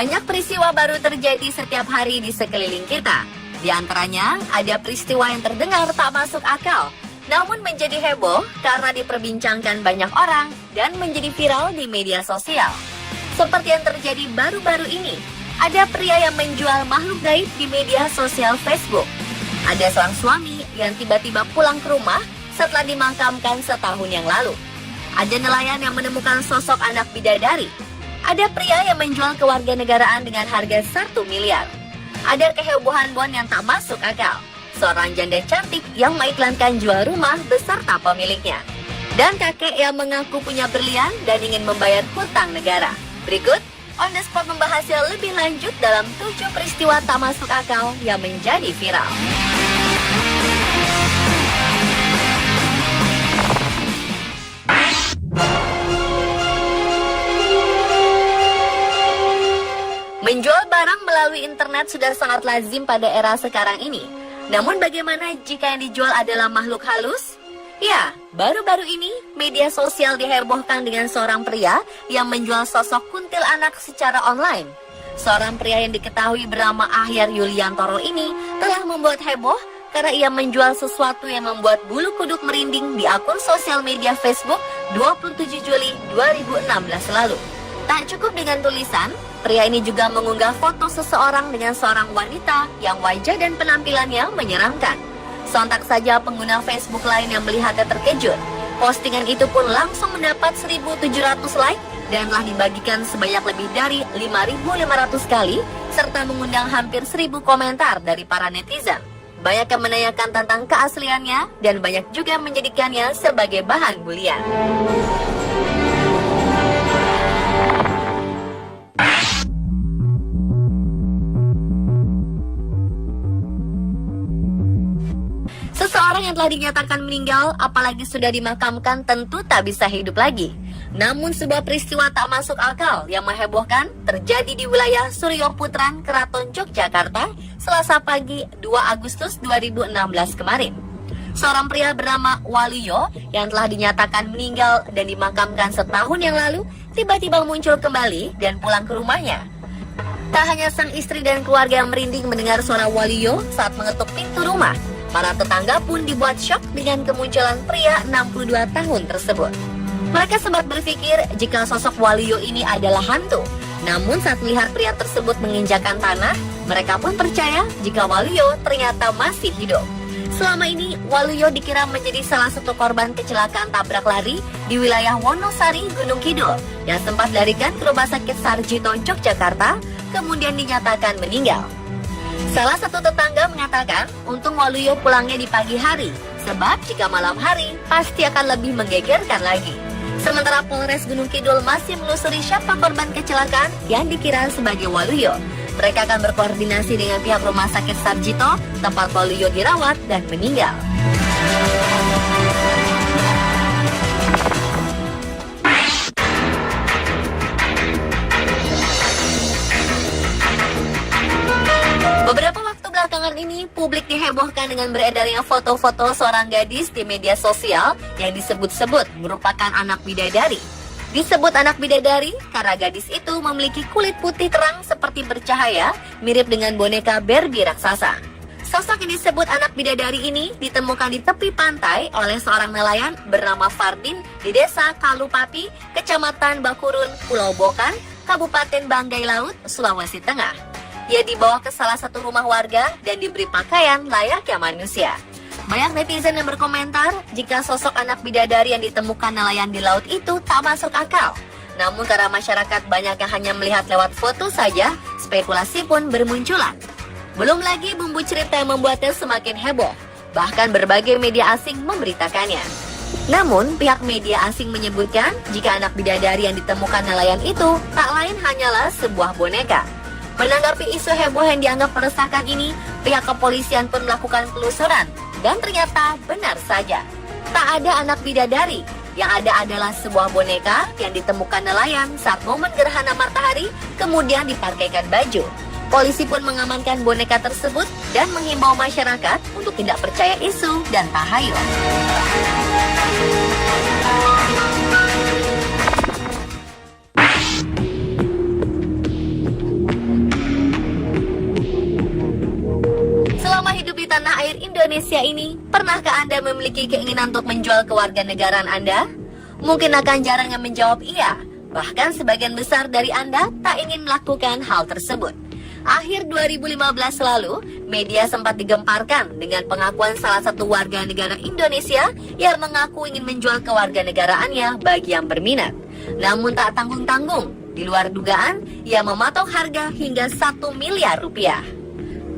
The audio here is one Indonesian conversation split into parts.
Banyak peristiwa baru terjadi setiap hari di sekeliling kita. Di antaranya, ada peristiwa yang terdengar tak masuk akal, namun menjadi heboh karena diperbincangkan banyak orang dan menjadi viral di media sosial. Seperti yang terjadi baru-baru ini, ada pria yang menjual makhluk gaib di media sosial Facebook. Ada seorang suami yang tiba-tiba pulang ke rumah setelah dimakamkan setahun yang lalu. Ada nelayan yang menemukan sosok anak bidadari. Ada pria yang menjual kewarganegaraan dengan harga 1 miliar. Ada kehebohan bon yang tak masuk akal. Seorang janda cantik yang mengiklankan jual rumah beserta pemiliknya. Dan kakek yang mengaku punya berlian dan ingin membayar hutang negara. Berikut, On The Spot membahasnya lebih lanjut dalam 7 peristiwa tak masuk akal yang menjadi viral. Menjual barang melalui internet sudah sangat lazim pada era sekarang ini. Namun bagaimana jika yang dijual adalah makhluk halus? Ya, baru-baru ini media sosial dihebohkan dengan seorang pria yang menjual sosok kuntilanak secara online. Seorang pria yang diketahui bernama Ahyar Yuliantoro ini telah membuat heboh karena ia menjual sesuatu yang membuat bulu kuduk merinding di akun sosial media Facebook 27 Juli 2016 lalu. Tak cukup dengan tulisan, pria ini juga mengunggah foto seseorang dengan seorang wanita yang wajah dan penampilannya menyeramkan. Sontak saja pengguna Facebook lain yang melihatnya terkejut. Postingan itu pun langsung mendapat 1.700 like dan telah dibagikan sebanyak lebih dari 5.500 kali serta mengundang hampir 1.000 komentar dari para netizen. Banyak yang menanyakan tentang keasliannya dan banyak juga menjadikannya sebagai bahan bulian. Seseorang yang telah dinyatakan meninggal, apalagi sudah dimakamkan, tentu tak bisa hidup lagi. Namun sebuah peristiwa tak masuk akal yang menghebohkan terjadi di wilayah Suryoputran, Keraton Yogyakarta, Selasa pagi 2 Agustus 2016 kemarin. Seorang pria bernama Waluyo yang telah dinyatakan meninggal dan dimakamkan setahun yang lalu, tiba-tiba muncul kembali dan pulang ke rumahnya. Tak hanya sang istri dan keluarga yang merinding mendengar suara Waluyo saat mengetuk pintu rumah, para tetangga pun dibuat syok dengan kemunculan pria 62 tahun tersebut. Mereka sempat berpikir jika sosok Waluyo ini adalah hantu. Namun saat melihat pria tersebut menginjakan tanah, mereka pun percaya jika Waluyo ternyata masih hidup. Selama ini, Waluyo dikira menjadi salah satu korban kecelakaan tabrak lari di wilayah Wonosari, Gunung Kidul, yang sempat dilarikan ke Rumah Sakit Sarjito, Yogyakarta, kemudian dinyatakan meninggal. Salah satu tetangga mengatakan, untung Waluyo pulangnya di pagi hari, sebab jika malam hari, pasti akan lebih menggegerkan lagi. Sementara Polres Gunung Kidul masih menelusuri siapa korban kecelakaan yang dikira sebagai Waluyo. Mereka akan berkoordinasi dengan pihak Rumah Sakit Sarjito, tempat Waluyo dirawat dan meninggal. Beberapa waktu belakangan ini, publik dihebohkan dengan beredarnya foto-foto seorang gadis di media sosial yang disebut-sebut merupakan anak bidadari. Disebut anak bidadari karena gadis itu memiliki kulit putih terang seperti bercahaya, mirip dengan boneka Barbie raksasa. Sosok yang disebut anak bidadari ini ditemukan di tepi pantai oleh seorang nelayan bernama Fardin di desa Kalupapi, Kecamatan Bakurun, Pulau Bokan, Kabupaten Banggai Laut, Sulawesi Tengah. Ia dibawa ke salah satu rumah warga dan diberi pakaian layaknya manusia. Banyak netizen yang berkomentar jika sosok anak bidadari yang ditemukan nelayan di laut itu tak masuk akal. Namun karena masyarakat banyak yang hanya melihat lewat foto saja, spekulasi pun bermunculan. Belum lagi bumbu cerita yang membuatnya semakin heboh. Bahkan berbagai media asing memberitakannya. Namun, pihak media asing menyebutkan jika anak bidadari yang ditemukan nelayan itu tak lain hanyalah sebuah boneka. Menanggapi isu heboh yang dianggap meresahkan ini, pihak kepolisian pun melakukan penelusuran. Dan ternyata benar saja, tak ada anak bidadari. Yang ada adalah sebuah boneka yang ditemukan nelayan saat momen gerhana matahari, kemudian dipakaikan baju. Polisi pun mengamankan boneka tersebut dan menghimbau masyarakat untuk tidak percaya isu dan tahayul. tanah air Indonesia ini, pernahkah Anda memiliki keinginan untuk menjual kewarganegaraan Anda? Mungkin akan jarang yang menjawab iya. Bahkan sebagian besar dari Anda tak ingin melakukan hal tersebut. Akhir 2015 lalu, media sempat digemparkan dengan pengakuan salah satu warga negara Indonesia yang mengaku ingin menjual kewarganegaraannya bagi yang berminat. Namun tak tanggung-tanggung, di luar dugaan, ia mematok harga hingga 1 miliar rupiah.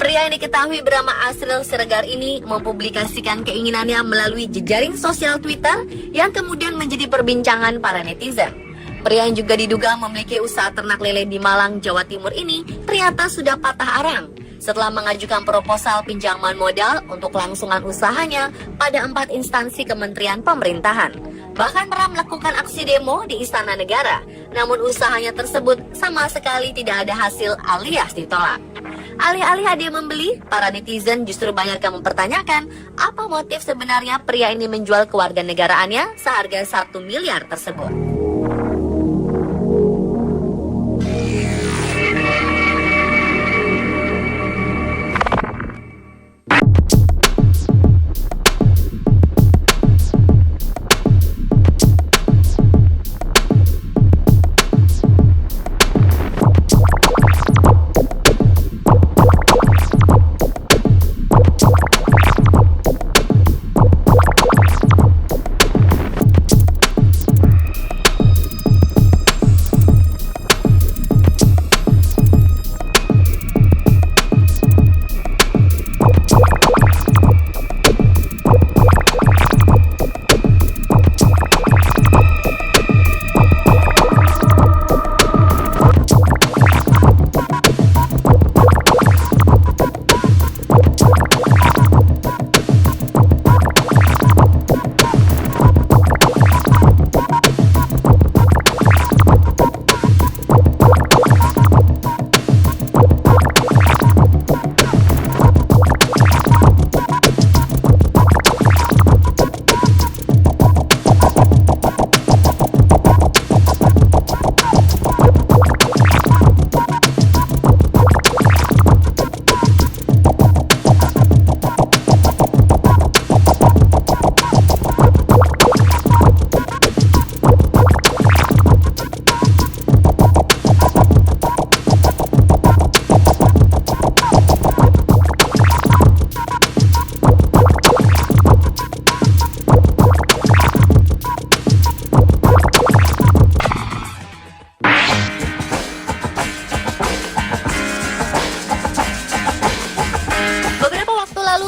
Pria yang diketahui bernama Asril Siregar ini mempublikasikan keinginannya melalui jejaring sosial Twitter yang kemudian menjadi perbincangan para netizen. Pria yang juga diduga memiliki usaha ternak lele di Malang, Jawa Timur ini ternyata sudah patah arang setelah mengajukan proposal pinjaman modal untuk kelangsungan usahanya pada 4 instansi kementerian pemerintahan. Bahkan pernah melakukan aksi demo di Istana Negara, namun usahanya tersebut sama sekali tidak ada hasil alias ditolak. Alih-alih ada yang membeli, para netizen justru banyak yang mempertanyakan apa motif sebenarnya pria ini menjual kewarganegaraannya seharga 1 miliar tersebut.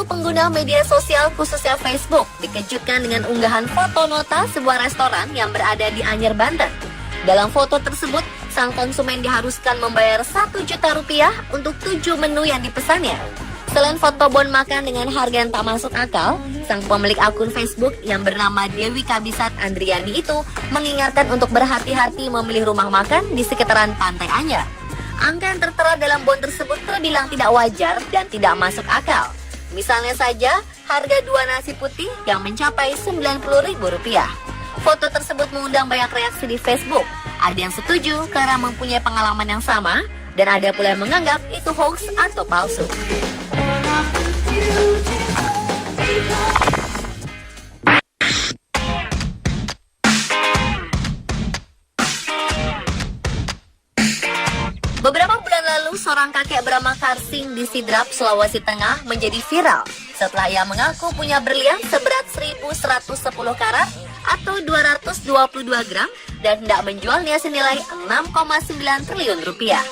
Pengguna media sosial khususnya Facebook dikejutkan dengan unggahan foto nota sebuah restoran yang berada di Anyer, Banten. Dalam foto tersebut, sang konsumen diharuskan membayar 1 juta rupiah untuk 7 menu yang dipesannya. Selain foto bon makan dengan harga yang tak masuk akal, sang pemilik akun Facebook yang bernama Dewi Kabisat Andriani itu mengingatkan untuk berhati-hati memilih rumah makan di sekitaran Pantai Anyer. Angka yang tertera dalam bon tersebut terbilang tidak wajar dan tidak masuk akal. Misalnya saja, harga 2 nasi putih yang mencapai Rp90.000. Foto tersebut mengundang banyak reaksi di Facebook. Ada yang setuju karena mempunyai pengalaman yang sama, dan ada pula yang menganggap itu hoax atau palsu. Beberapa bulan lalu, seorang kakek bernama Karsing di Sidrap, Sulawesi Tengah menjadi viral setelah ia mengaku punya berlian seberat 1.110 karat atau 222 gram dan hendak menjualnya senilai 6,9 triliun rupiah.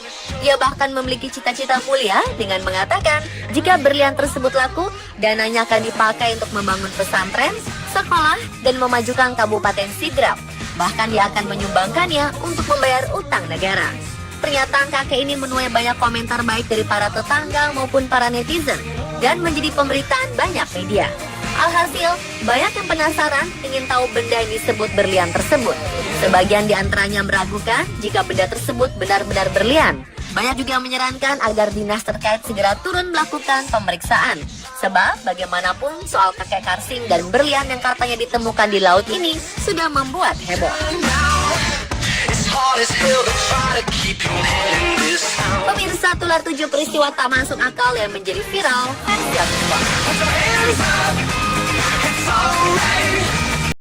Ia bahkan memiliki cita-cita mulia dengan mengatakan jika berlian tersebut laku, dananya akan dipakai untuk membangun pesantren, sekolah, dan memajukan Kabupaten Sidrap. Bahkan dia akan menyumbangkannya untuk membayar utang negara. Pernyataan kakek ini menuai banyak komentar baik dari para tetangga maupun para netizen dan menjadi pemberitaan banyak media. Alhasil, banyak yang penasaran ingin tahu benda yang disebut berlian tersebut. Sebagian di antaranya meragukan jika benda tersebut benar-benar berlian. Banyak juga yang menyarankan agar dinas terkait segera turun melakukan pemeriksaan. Sebab bagaimanapun soal kakek Karsing dan berlian yang katanya ditemukan di laut ini sudah membuat heboh. Pemirsa, berular 7 peristiwa tak masuk akal yang menjadi viral. Yang Put your hands up. It's alright.